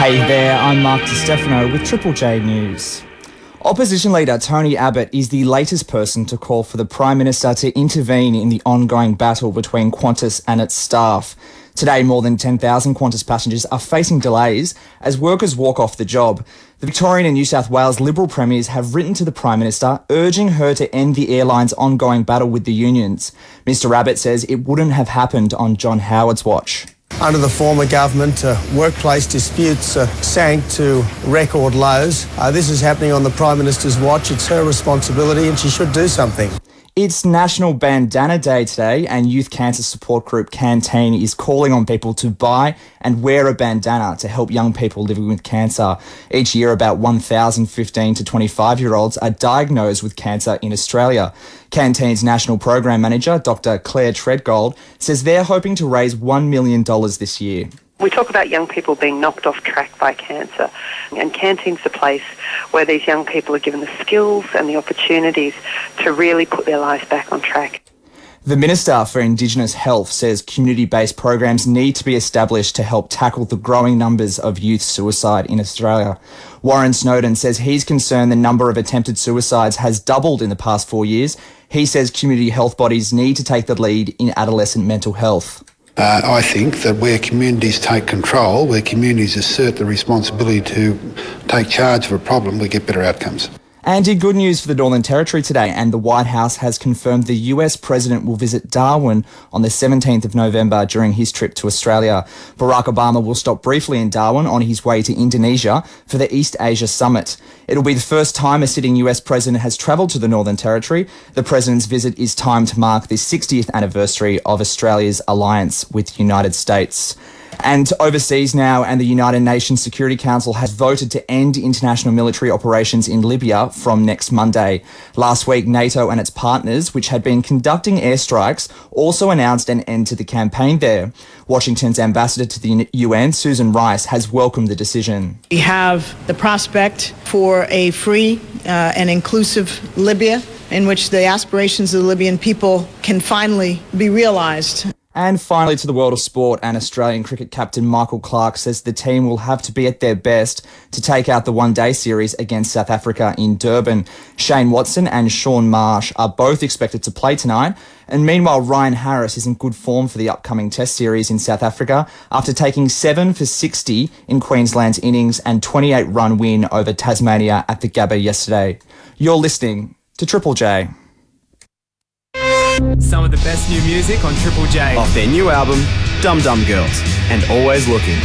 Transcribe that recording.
Hey there, I'm Mark DiStefano with Triple J News. Opposition leader Tony Abbott is the latest person to call for the Prime Minister to intervene in the ongoing battle between Qantas and its staff. Today, more than 10,000 Qantas passengers are facing delays as workers walk off the job. The Victorian and New South Wales Liberal premiers have written to the Prime Minister urging her to end the airline's ongoing battle with the unions. Mr Abbott says it wouldn't have happened on John Howard's watch. Under the former government, workplace disputes sank to record lows. This is happening on the Prime Minister's watch. It's her responsibility and she should do something. It's National Bandana Day today, and youth cancer support group Canteen is calling on people to buy and wear a bandana to help young people living with cancer. Each year, about 1,000 15 to 25-year-olds are diagnosed with cancer in Australia. Canteen's National Program Manager, Dr Claire Treadgold, says they're hoping to raise $1 million this year. We talk about young people being knocked off track by cancer, and Canteen's the place where these young people are given the skills and the opportunities to really put their lives back on track. The Minister for Indigenous Health says community-based programs need to be established to help tackle the growing numbers of youth suicide in Australia. Warren Snowden says he's concerned the number of attempted suicides has doubled in the past 4 years. He says community health bodies need to take the lead in adolescent mental health. I think that where communities take control, where communities assert the responsibility to take charge of a problem, we get better outcomes. And in good news for the Northern Territory today, and the White House has confirmed the US President will visit Darwin on the 17th of November during his trip to Australia. Barack Obama will stop briefly in Darwin on his way to Indonesia for the East Asia Summit. It'll be the first time a sitting US President has travelled to the Northern Territory. The President's visit is timed to mark the 60th anniversary of Australia's alliance with the United States. And overseas now, and the United Nations Security Council has voted to end international military operations in Libya from next Monday. Last week, NATO and its partners, which had been conducting airstrikes, also announced an end to the campaign there. Washington's ambassador to the UN, Susan Rice, has welcomed the decision. We have the prospect for a free and inclusive Libya in which the aspirations of the Libyan people can finally be realised. And finally, to the world of sport, and Australian cricket captain Michael Clarke says the team will have to be at their best to take out the one-day series against South Africa in Durban. Shane Watson and Shaun Marsh are both expected to play tonight. And meanwhile, Ryan Harris is in good form for the upcoming Test series in South Africa after taking 7 for 60 in Queensland's innings and 28-run win over Tasmania at the Gabba yesterday. You're listening to Triple J. Some of the best new music on Triple J. Off their new album, Dum Dum Girls, and Always Looking.